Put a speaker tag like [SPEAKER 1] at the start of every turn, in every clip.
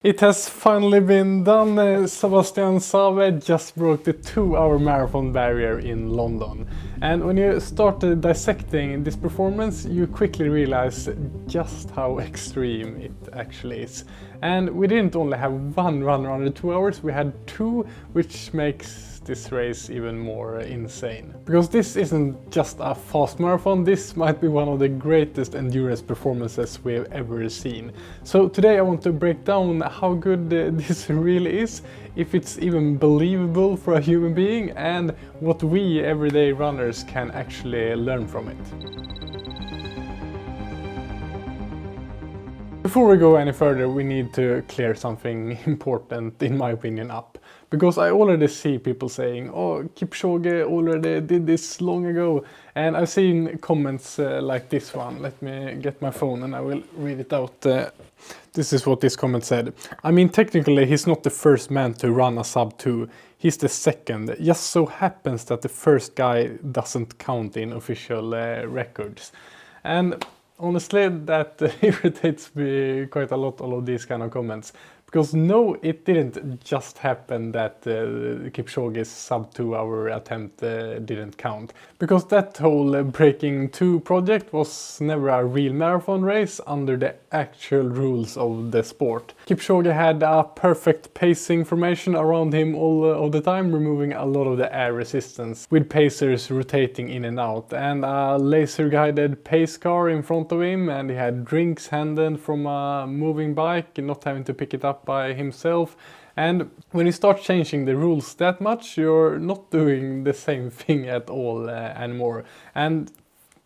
[SPEAKER 1] It has finally been done. Sebastian Save just broke the 2-hour marathon barrier in London. And when you start dissecting this performance, you quickly realize just how extreme it actually is. And we didn't only have one runner under 2 hours, we had two, which makes this race even more insane. Because this isn't just a fast marathon, this might be one of the greatest endurance performances we have ever seen. So today I want to break down how good this really is, if it's even believable for a human being, and what we everyday runners can actually learn from it. Before we go any further, we need to clear something important, in my opinion, up. Because I already see people saying, oh, Kipchoge already did this long ago. And I've seen comments like this one. Let me get my phone and I will read it out. This is what this comment said. I mean, technically, he's not the first man to run a sub-2. He's the second. Just so happens that the first guy doesn't count in official records. And honestly, that irritates me quite a lot, all of these kind of comments. Because no, it didn't just happen that Kipchoge's sub-2 hour attempt didn't count. Because that whole Breaking 2 project was never a real marathon race under the actual rules of the sport. Kipchoge had a perfect pacing formation around him all of the time, removing a lot of the air resistance, with pacers rotating in and out, and a laser-guided pace car in front of him, and he had drinks handed from a moving bike, not having to pick it up by himself. And when you start changing the rules that much, you're not doing the same thing at all anymore. And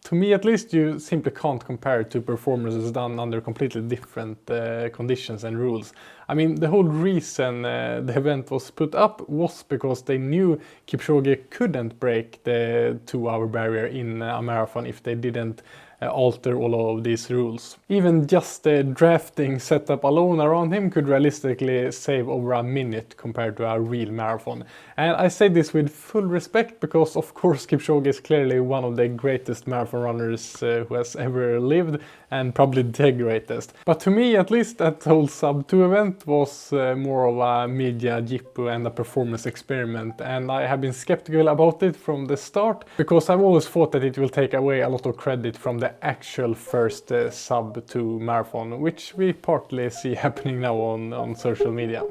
[SPEAKER 1] to me at least, you simply can't compare it to performances done under completely different conditions and rules. I mean, the whole reason the event was put up was because they knew Kipchoge couldn't break the 2-hour barrier in a marathon if they didn't alter all of these rules. Even just the drafting setup alone around him could realistically save over a minute compared to a real marathon. And I say this with full respect because of course Kipchoge is clearly one of the greatest marathon runners who has ever lived, and probably the greatest. But to me at least, that whole sub-2 event was more of a media jippo and a performance experiment, and I have been skeptical about it from the start because I've always thought that it will take away a lot of credit from the actual first sub-2 marathon, which we partly see happening now on social media.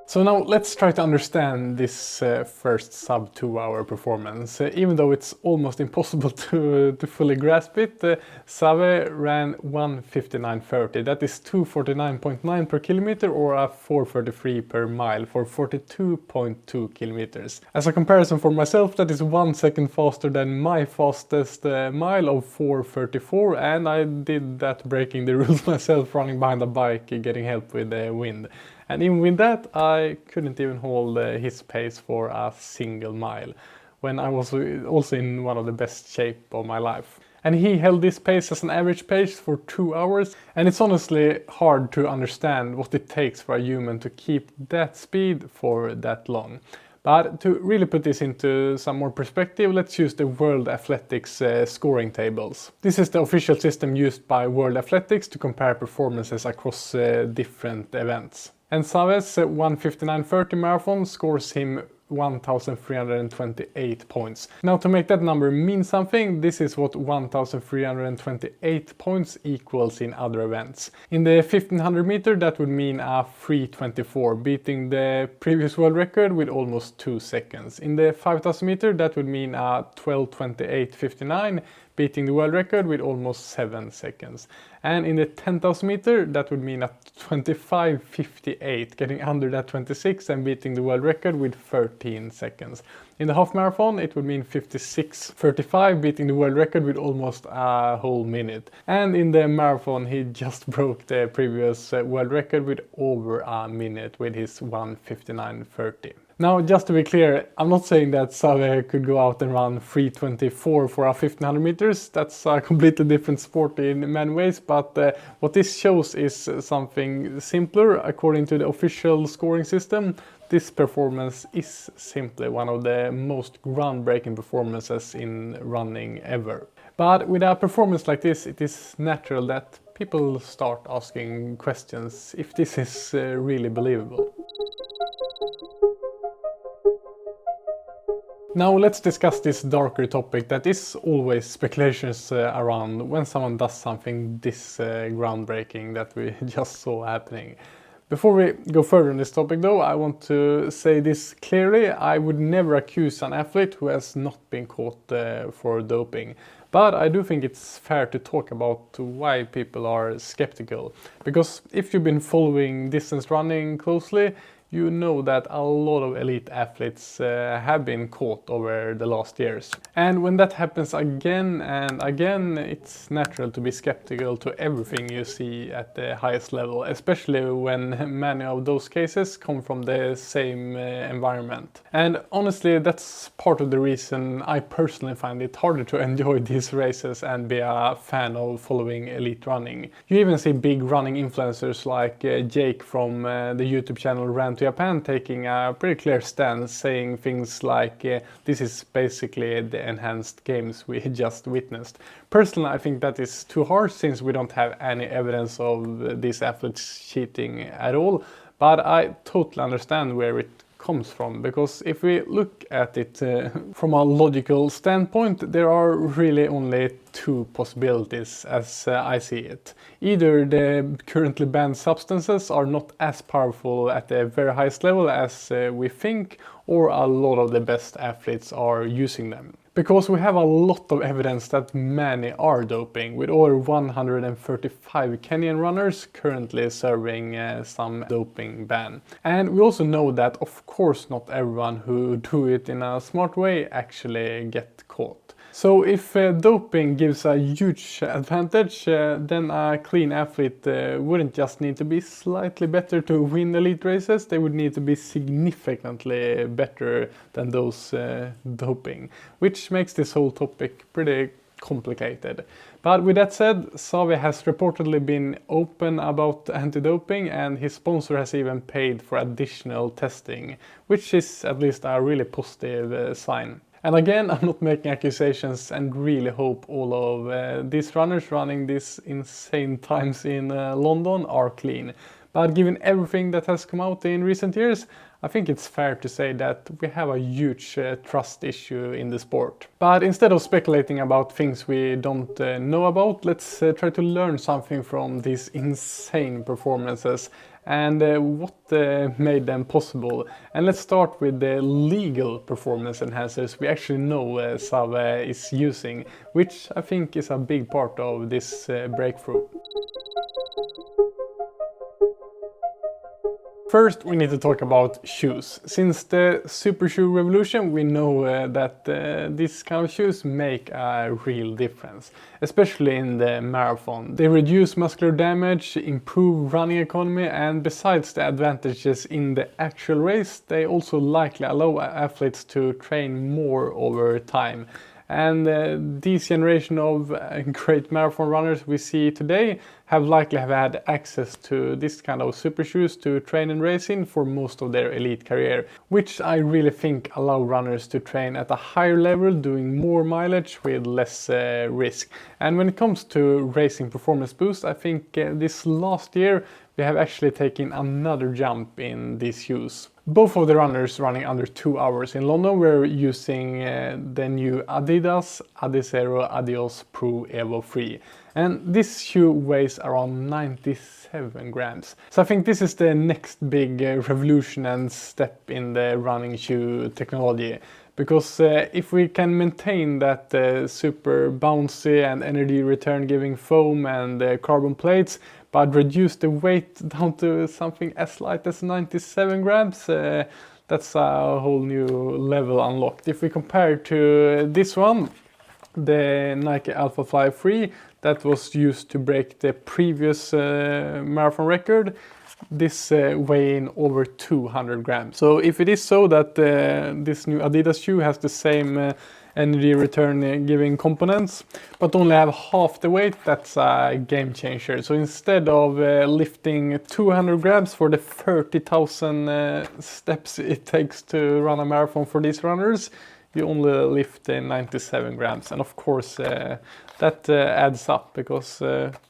[SPEAKER 1] So now let's try to understand this first sub-2 hour performance. Even though it's almost impossible to fully grasp it, Save ran 1:59.30. That is 2:49.9 per kilometer or a 4:33 per mile for 42.2 kilometers. As a comparison for myself, that is 1 second faster than my fastest mile of 4:34, and I did that breaking the rules myself, running behind a bike, getting help with the wind. And even with that, I couldn't even hold his pace for a single mile, when I was also in one of the best shape of my life. And he held this pace as an average pace for 2 hours, and it's honestly hard to understand what it takes for a human to keep that speed for that long. But to really put this into some more perspective, let's use the World Athletics scoring tables. This is the official system used by World Athletics to compare performances across different events. And Save's 1:59.30 marathon scores him 1,328 points. Now, to make that number mean something, this is what 1,328 points equals in other events. In the 1500 meter, that would mean a 3:24, beating the previous world record with almost 2 seconds. In the 5000 meter, that would mean a 12:28.59, beating the world record with almost 7 seconds. And in the 10,000 meter, that would mean a 25:58, getting under that 26 and beating the world record with 13 seconds. In the half marathon, it would mean 56:35, beating the world record with almost a whole minute. And in the marathon, he just broke the previous world record with over a minute with his 1:59.30. Now, just to be clear, I'm not saying that Save could go out and run 3:24 for a 1500 meters. That's a completely different sport in many ways, but what this shows is something simpler. According to the official scoring system, this performance is simply one of the most groundbreaking performances in running ever. But with a performance like this, it is natural that people start asking questions if this is really believable. Now let's discuss this darker topic that is always speculations around when someone does something this groundbreaking that we just saw happening. Before we go further on this topic though, I want to say this clearly. I would never accuse an athlete who has not been caught for doping. But I do think it's fair to talk about why people are skeptical. Because if you've been following distance running closely, you know that a lot of elite athletes have been caught over the last years. And when that happens again and again, it's natural to be skeptical to everything you see at the highest level, especially when many of those cases come from the same environment. And honestly, that's part of the reason I personally find it harder to enjoy these races and be a fan of following elite running. You even see big running influencers like Jake from the YouTube channel Ran to Japan taking a pretty clear stance, saying things like this is basically the enhanced games we just witnessed. Personally, I think that is too harsh since we don't have any evidence of these athletes cheating at all, but I totally understand where it comes from, because if we look at it from a logical standpoint, there are really only two possibilities as I see it. Either the currently banned substances are not as powerful at the very highest level as we think, or a lot of the best athletes are using them. Because we have a lot of evidence that many are doping, with over 135 Kenyan runners currently serving some doping ban. And we also know that of course not everyone who do it in a smart way actually get caught. So if doping gives a huge advantage, then a clean athlete wouldn't just need to be slightly better to win elite races, they would need to be significantly better than those doping, which makes this whole topic pretty complicated. But with that said, Xavi has reportedly been open about anti-doping, and his sponsor has even paid for additional testing, which is at least a really positive sign. And again, I'm not making accusations and really hope all of these runners running these insane times in London are clean. But given everything that has come out in recent years, I think it's fair to say that we have a huge trust issue in the sport. But instead of speculating about things we don't know about, let's try to learn something from these insane performances and what made them possible. And let's start with the legal performance enhancers we actually know Sub is using, which I think is a big part of this breakthrough. First, we need to talk about shoes. Since the super shoe revolution, we know that these kind of shoes make a real difference, especially in the marathon. They reduce muscular damage, improve running economy, and besides the advantages in the actual race, they also likely allow athletes to train more over time. And this generation of great marathon runners we see today have likely had access to this kind of super shoes to train and race in for most of their elite career, which I really think allow runners to train at a higher level, doing more mileage with less risk. And when it comes to racing performance boost, I think this last year we have actually taken another jump in these shoes. Both of the runners running under 2 hours in London were using the new Adidas Adizero Adios Pro Evo 3. And this shoe weighs around 97 grams. So I think this is the next big revolution and step in the running shoe technology. Because if we can maintain that super bouncy and energy return giving foam and carbon plates, but reduce the weight down to something as light as 97 grams, that's a whole new level unlocked. If we compare to this one, the Nike Alpha Fly 3, that was used to break the previous marathon record, this weighing over 200 grams. So if it is so that this new Adidas shoe has the same energy return giving components, but only have half the weight, that's a game changer. So instead of lifting 200 grams for the 30,000 steps it takes to run a marathon for these runners, you only lift 97 grams, and of course that adds up, because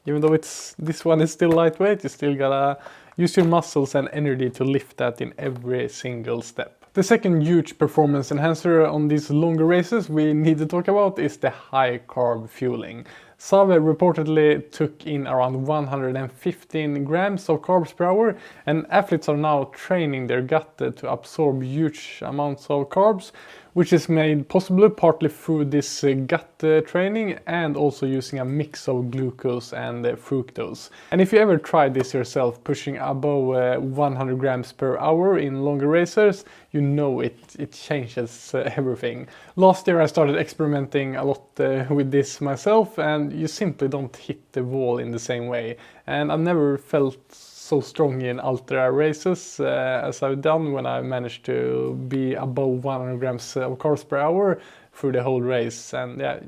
[SPEAKER 1] even though this one is still lightweight, you still gotta use your muscles and energy to lift that in every single step. The second huge performance enhancer on these longer races we need to talk about is the high carb fueling. Sub reportedly took in around 115 grams of carbs per hour, and athletes are now training their gut to absorb huge amounts of carbs, which is made possible partly through this gut training and also using a mix of glucose and fructose. And if you ever tried this yourself, pushing above 100 grams per hour in longer races, you know it changes everything. Last year I started experimenting a lot with this myself, and you simply don't hit the wall in the same way. And I've never felt so strong in ultra races as I've done when I managed to be above 100 grams of carbs per hour through the whole race. And yeah,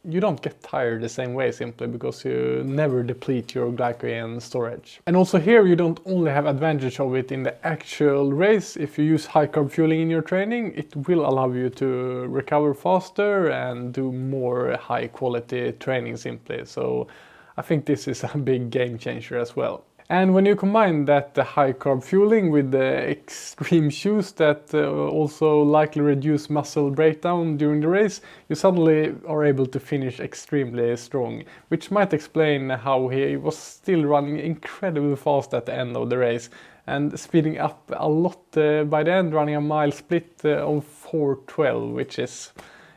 [SPEAKER 1] you don't get tired the same way simply because you never deplete your glycogen storage. And also here you don't only have advantage of it in the actual race. If you use high carb fueling in your training, it will allow you to recover faster and do more high quality training simply. So I think this is a big game changer as well. And when you combine that the high carb fueling with the extreme shoes that also likely reduce muscle breakdown during the race, you suddenly are able to finish extremely strong, which might explain how he was still running incredibly fast at the end of the race and speeding up a lot by the end, running a mile split of 4:12, which is...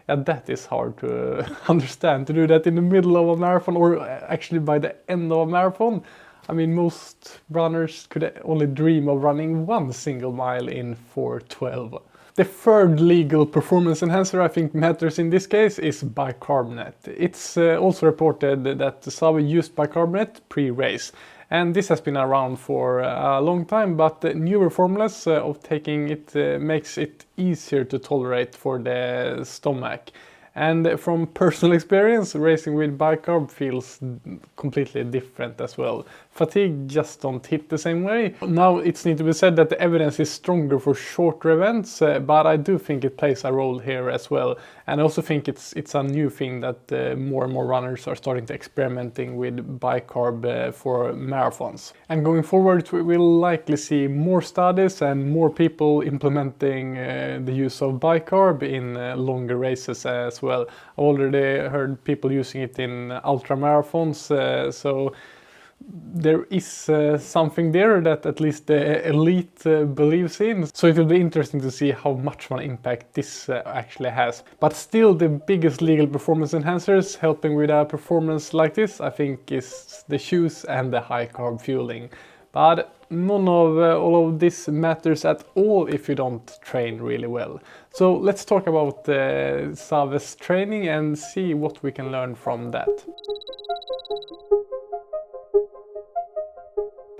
[SPEAKER 1] yeah, that is hard to understand, to do that in the middle of a marathon, or actually by the end of a marathon. I mean, most runners could only dream of running one single mile in 4:12. The third legal performance enhancer I think matters in this case is bicarbonate. It's also reported that Sub used bicarbonate pre-race. And this has been around for a long time, but newer formulas of taking it makes it easier to tolerate for the stomach. And from personal experience, racing with bicarb feels completely different as well. Fatigue just don't hit the same way. Now it's need to be said that the evidence is stronger for shorter events, but I do think it plays a role here as well. And I also think it's a new thing that more and more runners are starting to experimenting with bicarb for marathons. And going forward, we will likely see more studies and more people implementing the use of bicarb in longer races as well. I already heard people using it in ultra marathons, so there is something there that at least the elite believes in. So it will be interesting to see how much of an impact this actually has. But still, the biggest legal performance enhancers helping with a performance like this, I think, is the shoes and the high carb fueling. But none of all of this matters at all if you don't train really well. So let's talk about Sav's training and see what we can learn from that.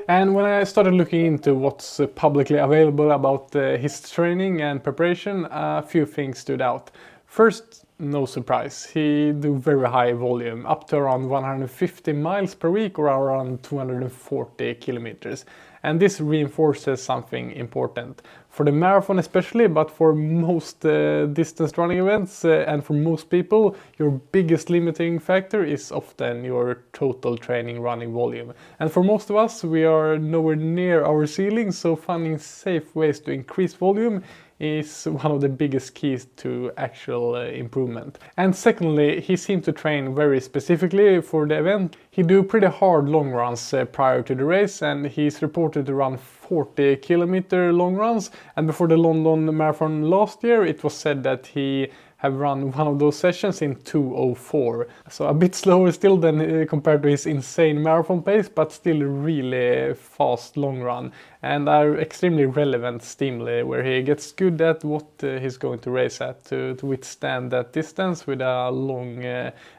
[SPEAKER 1] And when I started looking into what's publicly available about his training and preparation, a few things stood out. First, no surprise, he do very high volume, up to around 150 miles per week or around 240 kilometers. And this reinforces something important. For the marathon especially, but for most distance running events and for most people, your biggest limiting factor is often your total training running volume. And for most of us, we are nowhere near our ceiling, so finding safe ways to increase volume is one of the biggest keys to actual improvement. And secondly, he seemed to train very specifically for the event. He do pretty hard long runs prior to the race, and he's reported to run 40 kilometer long runs. And before the London Marathon last year, it was said that he have run one of those sessions in 2:04. So a bit slower still than compared to his insane marathon pace, but still really fast long run. And are extremely relevant stimuli where he gets good at what he's going to race at to withstand that distance with a long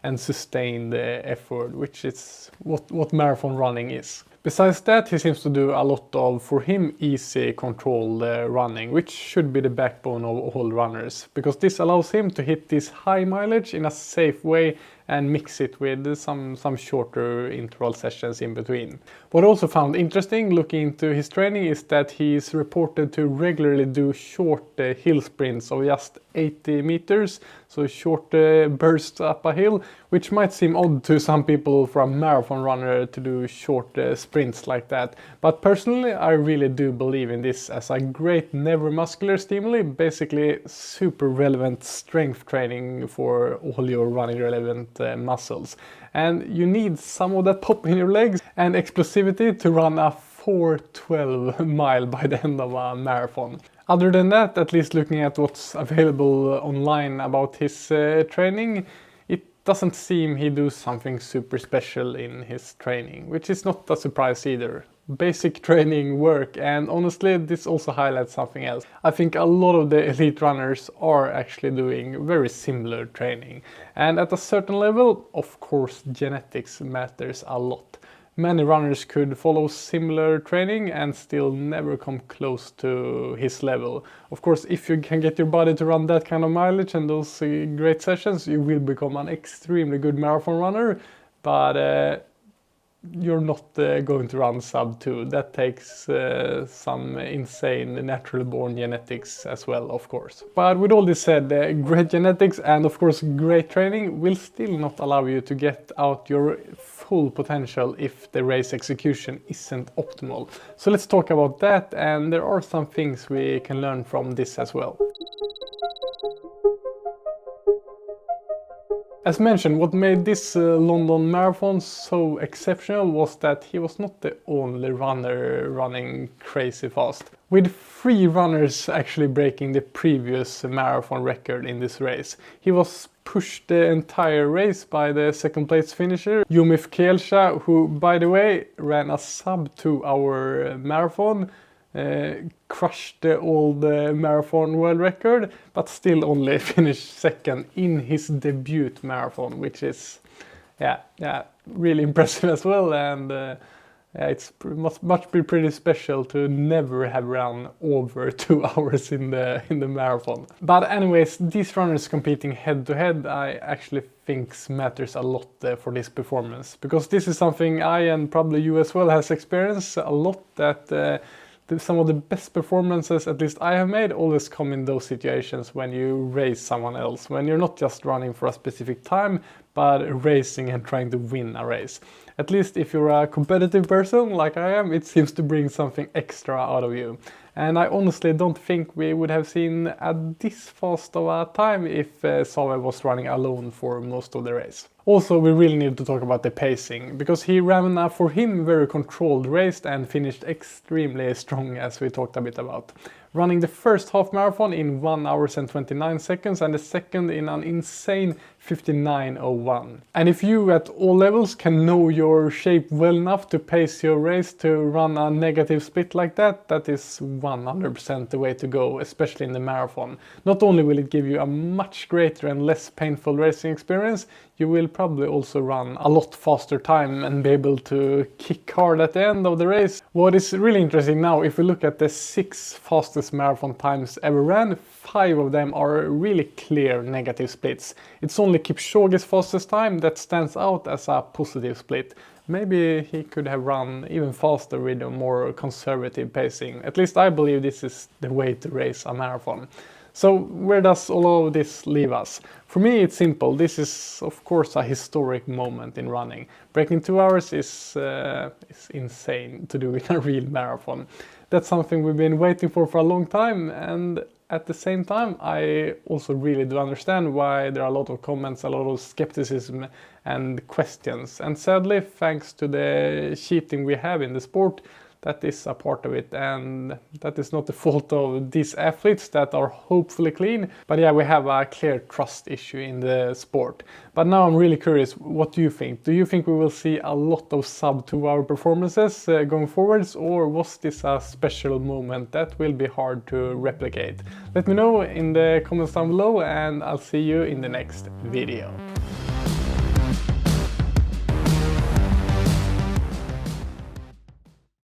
[SPEAKER 1] and sustained effort, which is what marathon running is. Besides that, he seems to do a lot of, for him, easy controlled running, which should be the backbone of all runners, because this allows him to hit this high mileage in a safe way and mix it with some shorter interval sessions in between. What I also found interesting looking into his training is that he is reported to regularly do short hill sprints of just 80 meters, so short bursts up a hill, which might seem odd to some people for a marathon runner to do short sprints like that. But personally, I really do believe in this as a great neuromuscular stimuli, basically super relevant strength training for all your running relevant muscles. And you need some of that pop in your legs and explosivity to run a 4:12 mile by the end of a marathon. Other than that, at least looking at what's available online about his training, it doesn't seem he does something super special in his training, which is not a surprise either. Basic training work, and honestly this also highlights something else. I think a lot of the elite runners are actually doing very similar training, and at a certain level, of course, genetics matters a lot. Many runners could follow similar training and still never come close to his level. Of course, if you can get your body to run that kind of mileage and those great sessions, you will become an extremely good marathon runner, but you're not going to run sub-2. That takes some insane natural born genetics as well, of course. But with all this said, great genetics and of course great training will still not allow you to get out your full potential if the race execution isn't optimal. So let's talk about that, and there are some things we can learn from this as well. As mentioned, what made this London Marathon so exceptional was that he was not the only runner running crazy fast. With 3 runners actually breaking the previous marathon record in this race. He was pushed the entire race by the second place finisher, Yumif Kielsha, who by the way ran a sub-2 hour marathon. Crushed the old marathon world record, but still only finished second in his debut marathon, which is really impressive as well. And it must be pretty special to never have run over 2 hours in the marathon. But anyways, these runners competing head to head, I actually think matters a lot for this performance, because this is something I, and probably you as well, has experienced a lot, that some of the best performances, at least I have made, always come in those situations when you race someone else, when you're not just running for a specific time, but racing and trying to win a race. At least if you're a competitive person like I am, it seems to bring something extra out of you. And I honestly don't think we would have seen this fast of a time if Save was running alone for most of the race. Also, we really need to talk about the pacing, because he ran a, for him, very controlled race and finished extremely strong, as we talked a bit about. Running the first half marathon in 1 hour and 29 seconds and the second in an insane 59:01. And if you at all levels can know your shape well enough to pace your race to run a negative split like that, that is 100% the way to go, especially in the marathon. Not only will it give you a much greater and less painful racing experience, you will probably also run a lot faster time and be able to kick hard at the end of the race. What is really interesting now, if we look at the 6 fastest marathon times ever ran, 5 of them are really clear negative splits. It's only Kipchoge's fastest time that stands out as a positive split. Maybe he could have run even faster with a more conservative pacing. At least I believe this is the way to race a marathon. So where does all of this leave us? For me, it's simple. This is, of course, a historic moment in running. Breaking 2 hours is insane to do in a real marathon. That's something we've been waiting for a long time, and at the same time, I also really do understand why there are a lot of comments, a lot of skepticism and questions. And sadly, thanks to the cheating we have in the sport, that is a part of it, and that is not the fault of these athletes that are hopefully clean, but yeah, we have a clear trust issue in the sport. But now I'm really curious, what do you think? Do you think we will see a lot of sub-2 hour performances going forwards, or was this a special moment that will be hard to replicate? Let me know in the comments down below, and I'll see you in the next video.